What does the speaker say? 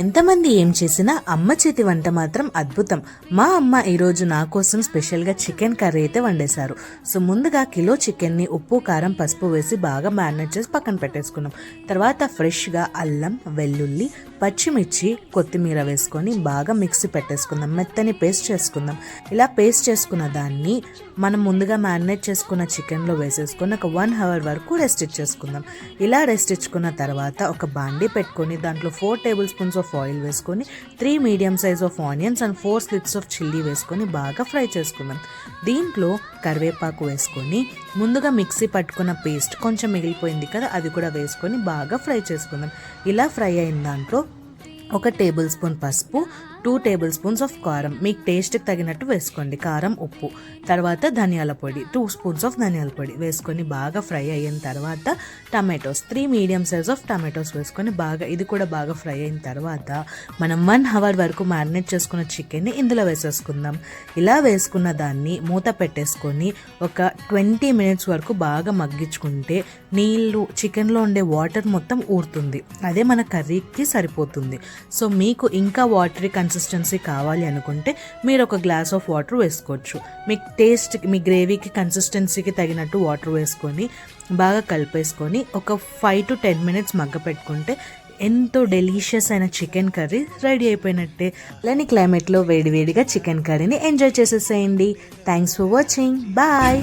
ఎంతమంది ఏం చేసినా అమ్మ చేతి వంట మాత్రం అద్భుతం. మా అమ్మ ఈరోజు నా కోసం స్పెషల్గా చికెన్ కర్రీ అయితే వండేశారు. సో ముందుగా కిలో చికెన్ని ఉప్పు కారం పసుపు వేసి బాగా మ్యారినేట్ చేసి పక్కన పెట్టేసుకున్నాం. తర్వాత ఫ్రెష్గా అల్లం వెల్లుల్లి పచ్చిమిర్చి కొత్తిమీర వేసుకొని బాగా మిక్సీ పెట్టేసుకుందాం, మెత్తని పేస్ట్ చేసుకుందాం. ఇలా పేస్ట్ చేసుకున్న దాన్ని మనం ముందుగా మ్యారినేట్ చేసుకున్న చికెన్లో వేసేసుకొని ఒక 1 hour వరకు రెస్ట్ ఇచ్చేసుకుందాం. ఇలా రెస్ట్ ఇచ్చుకున్న తర్వాత ఒక బాండీ పెట్టుకొని దాంట్లో 4 tablespoons ఆఫ్ ఆయిల్ వేసుకొని 3 medium size of onions and 4 slits of chilli వేసుకొని బాగా ఫ్రై చేసుకుందాం. దీంట్లో కరివేపాకు వేసుకొని ముందుగా మిక్సీ పట్టుకున్న పేస్ట్ కొంచెం మిగిలిపోయింది కదా, అది కూడా వేసుకొని బాగా ఫ్రై చేసుకుందాం. ఇలా ఫ్రై అయిన దాంట్లో 1 tablespoon పసుపు, 2 tablespoons ఆఫ్ కారం, మీకు టేస్ట్కి తగినట్టు వేసుకోండి, కారం ఉప్పు. తర్వాత ధనియాల పొడి 2 spoons ఆఫ్ ధనియాల పొడి వేసుకొని బాగా ఫ్రై అయిన తర్వాత tomatoes 3 medium size of tomatoes వేసుకొని బాగా ఇది కూడా బాగా ఫ్రై అయిన తర్వాత మనం 1 hour వరకు మ్యారినేట్ చేసుకున్న చికెన్ని ఇందులో వేసేసుకుందాం. ఇలా వేసుకున్న దాన్ని మూత పెట్టేసుకొని ఒక 20 minutes వరకు బాగా మగ్గించుకుంటే నీళ్ళు చికెన్లో ఉండే వాటర్ మొత్తం ఊరుతుంది. అదే మన కర్రీకి సరిపోతుంది. సో మీకు ఇంకా వాటరీ కన్సిస్టెన్సీ కావాలి అనుకుంటే మీరు ఒక గ్లాస్ ఆఫ్ వాటర్ వేసుకోవచ్చు. మీకు టేస్ట్ మీ గ్రేవీకి కన్సిస్టెన్సీకి తగినట్టు వాటర్ వేసుకొని బాగా కలిపేసుకొని ఒక 5 to 10 minutes మగ్గ పెట్టుకుంటే ఎంతో డెలీషియస్ అయిన చికెన్ కర్రీ రెడీ అయిపోయినట్టే. లేని క్లైమేట్లో వేడివేడిగా చికెన్ కర్రీని ఎంజాయ్ చేసేసేయండి. Thanks for watching. బాయ్.